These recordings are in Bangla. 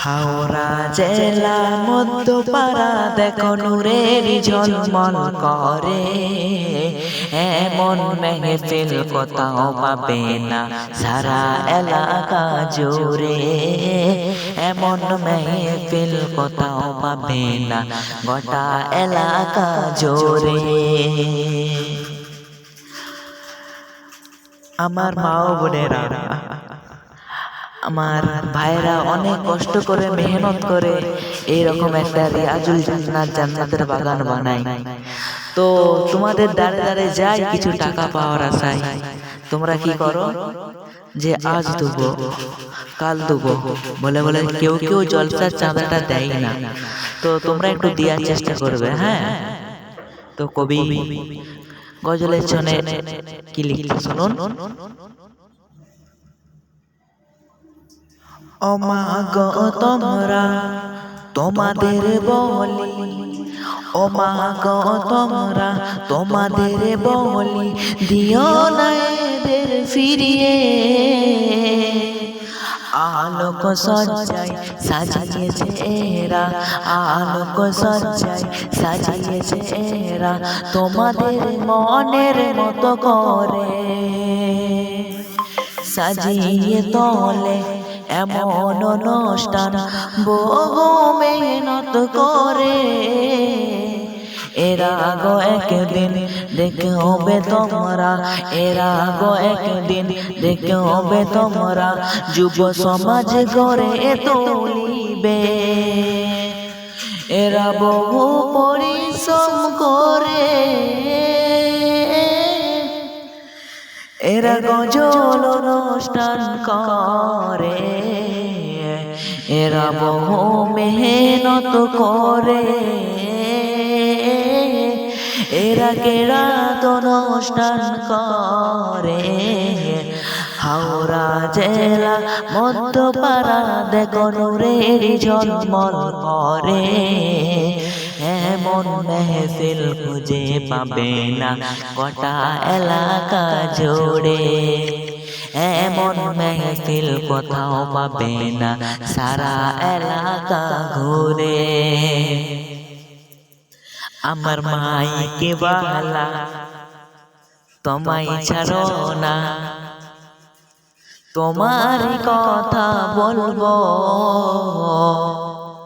হাওড়া জেলা মধ্যপাড়া দেখো নূরের ঝলমল করে, এমন মেহফিল কোথাও পাবে না সারা এলাকা জুড়ে। এমন মেহফিল কোথাও পাবে না গোটা এলাকা জুড়ে। আমার মা ও বোনেরা, আমার ভাইরা অনেক কষ্ট করে মেহনত করে এইরকম একটা রিয়াজুল জান্নাত জান্নাতের বাগান বানায়। তো তোমাদের দ্বারে দ্বারে যাই কিছু টাকা পাওয়ার আশায়, তোমরা কি করো যে আজ দেবো কাল দেবো বলে বলে কেউ কেউ জলসার চাঁদাটা দেয় না। তো তোমরা একটু দেওয়ার চেষ্টা করবে। হ্যাঁ, তো কবি গজলের ছনে কি লিখছে শুনুন। ও মা গো তোমরা তোমাদের বলি, ও মা গো তোমরা তোমাদের বলি, দিও না এদের ফিরিয়ে। আলোক সজ্জায় সাজিয়েছে এরা, আলোক সজ্জায় সাজিয়েছে এরা, তোমাদের মনের মতো করে সাজিয়ে তোলে এমন অনুষ্ঠান বহু মেহনত করে। এরা গো একদিন দেখে হবে তোমরা, এরা গো একদিন দেখে হবে তোমরা, যুব সমাজ গড়ে তুলিবে। এরা বহু পরিশ্রম করে, এরা গজল অনুষ্ঠান করে, এরা বহু মেহনত করে, এরা কেরাত অনুষ্ঠান করে। হাওড়া জেলা মধ্যপাড়া দেখো নূরের ঝলমল করে, এমন মেহফিল খুঁজে পাবে না গোটা এলাকা জুড়ে। এমন মেহফিল কোথাও পাবে না সারা এলাকা ঘুরে। আমার মাইকে বালা তোমায় ছাড়ো না, তোমার কথা বলবো।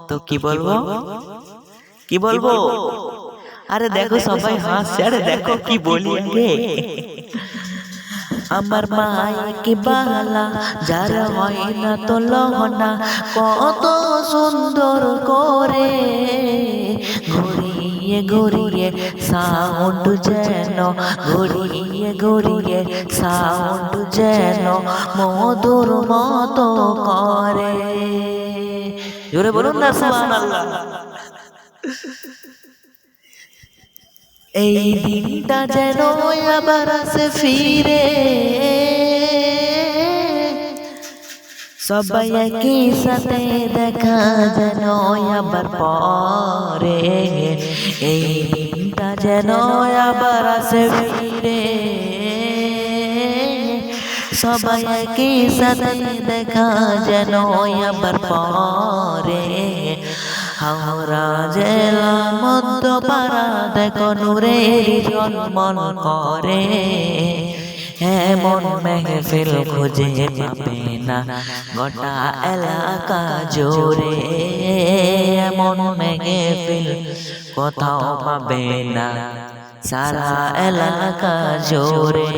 তো কি বলবো, কি বলবো? আরে দেখো সবাই হাসছে, আরে দেখো কি বলি রে। আমার মাইকে বালা যার হয় না তো লহনা, কত সুন্দর করে ঘুরিয়ে ঘুরিয়ে সাউন্ড যেন, ঘুরিয়ে ঘুরিয়ে সাউন্ড যেন মধুর মতো করে। জোরে বলুন না সুবহানাল্লাহ। এই দিনটা যেন আবার আসে ফিরে, সবাই একই সাথে দেখা যেন আবার পরে। এই দিনটা যেন আবার আসে ফিরে, সবাই একই সাথে দেখা যেন আবার পরে। হাওড়া জেলা মধ্যপাড়া দেখো নূরের ঝলমল করে, এমন মেহফিল খুঁজে পাবে না গোটা এলাকা জুড়ে। এমন মেহফিল কোথাও পাবে না সারা এলাকা জুড়ে।